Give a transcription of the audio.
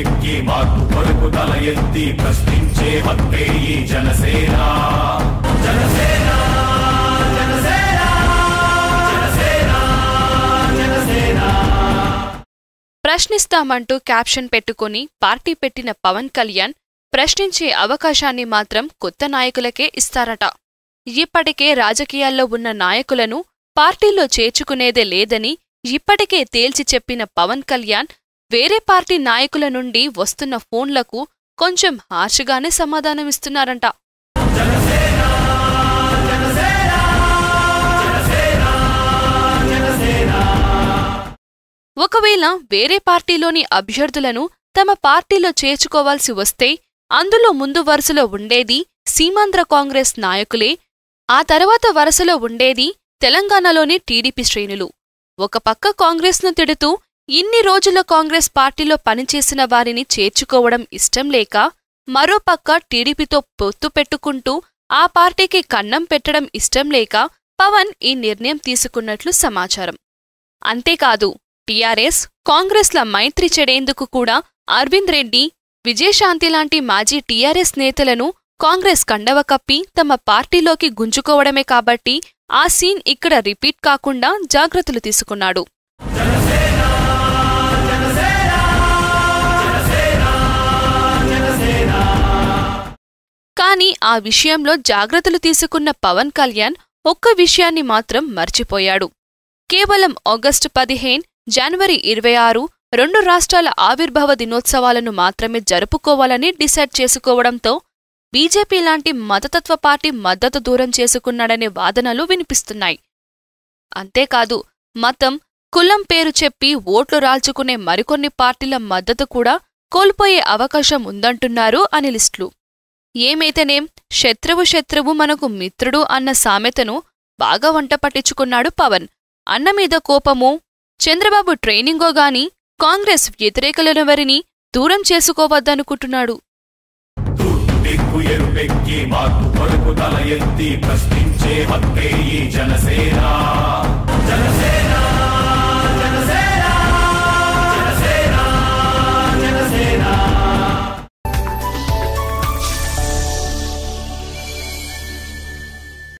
ఎరుపెక్కి మార్పు కొరకు తల ఎత్తి ప్రశ్నించే హక్కే ఈ జనసేన. జనసేన జనసేన జనసేన జనసేన. ప్రశ్నిస్తామంటూ క్యాప్షన్ పెట్టుకుని పార్టీ పెట్టిన పవన్ కళ్యాణ్ ప్రశ్నించే అవకాశాన్ని మాత్రం కొత్త నాయకులకే ఇస్తారట. ఇప్పటికే రాజకీయాల్లో ఉన్న నాయకులను పార్టీలో చేర్చుకునేదే లేదని ఇప్పటికే తేల్చి చెప్పిన పవన్ కళ్యాణ్ వేరే పార్టీ నాయకుల నుండి వస్తున్న ఫోన్లకు కొంచెం హార్ష్గానే సమాధానమిస్తున్నారంట. ఒకవేళ వేరే పార్టీలోని అభ్యర్థులను తమ పార్టీలో చేర్చుకోవాల్సి వస్తే అందులో ముందు వరుసలో ఉండేది సీమాంధ్ర కాంగ్రెస్ నాయకులే, ఆ తర్వాత వరుసలో ఉండేది తెలంగాణలోని టీడీపీ శ్రేణులు. ఒక పక్క కాంగ్రెస్ను తిడుతూ ఇన్ని రోజుల కాంగ్రెస్ పార్టీలో పనిచేసిన వారిని చేర్చుకోవడం ఇష్టం లేక, మరోపక్క టీడీపీతో పొత్తు పెట్టుకుంటూ ఆ పార్టీకి కన్నం పెట్టడం ఇష్టం లేక పవన్ ఈ నిర్ణయం తీసుకున్నట్లు సమాచారం. అంతేకాదు టీఆర్ఎస్, కాంగ్రెస్ల మైత్రి చెడేందుకు కూడా అరవింద్ రెడ్డి, విజయశాంతి లాంటి మాజీ టీఆర్ఎస్ నేతలను కాంగ్రెస్ కండవ కప్పి తమ పార్టీలోకి గుంజుకోవడమే కాబట్టి ఆ సీన్ ఇక్కడ రిపీట్ కాకుండా జాగ్రత్తలు తీసుకున్నాడు. కాని ఆ విషయంలో జాగ్రత్తలు తీసుకున్న పవన్ కళ్యాణ్ ఒక్క విషయాన్ని మాత్రం మర్చిపోయాడు. కేవలం ఆగస్టు 15, జనవరి 26 రెండు రాష్ట్రాల ఆవిర్భావ దినోత్సవాలను మాత్రమే జరుపుకోవాలని డిసైడ్ చేసుకోవడంతో బీజేపీ లాంటి మతతత్వ పార్టీ మద్దతు దూరం చేసుకున్నాడనే వాదనలు వినిపిస్తున్నాయి. అంతేకాదు మతం, కులం పేరు చెప్పి ఓట్లు రాల్చుకునే మరికొన్ని పార్టీల మద్దతు కూడా కోల్పోయే అవకాశం ఉందంటున్నారు అనలిస్టులు. ఏమైతేనేం శత్రువు మనకు మిత్రుడు అన్న సామెతను బాగా వంట పట్టించుకున్నాడు పవన్. అన్నమీద కోపమో, చంద్రబాబు ట్రైనింగో గాని కాంగ్రెస్ వ్యతిరేకులెవరిని దూరం చేసుకోవద్దనుకుంటున్నాడు. ఎరుపెక్కి మార్పు కొరకు తల ఎత్తి ప్రశ్నించే హక్కే ఈ జనసేన.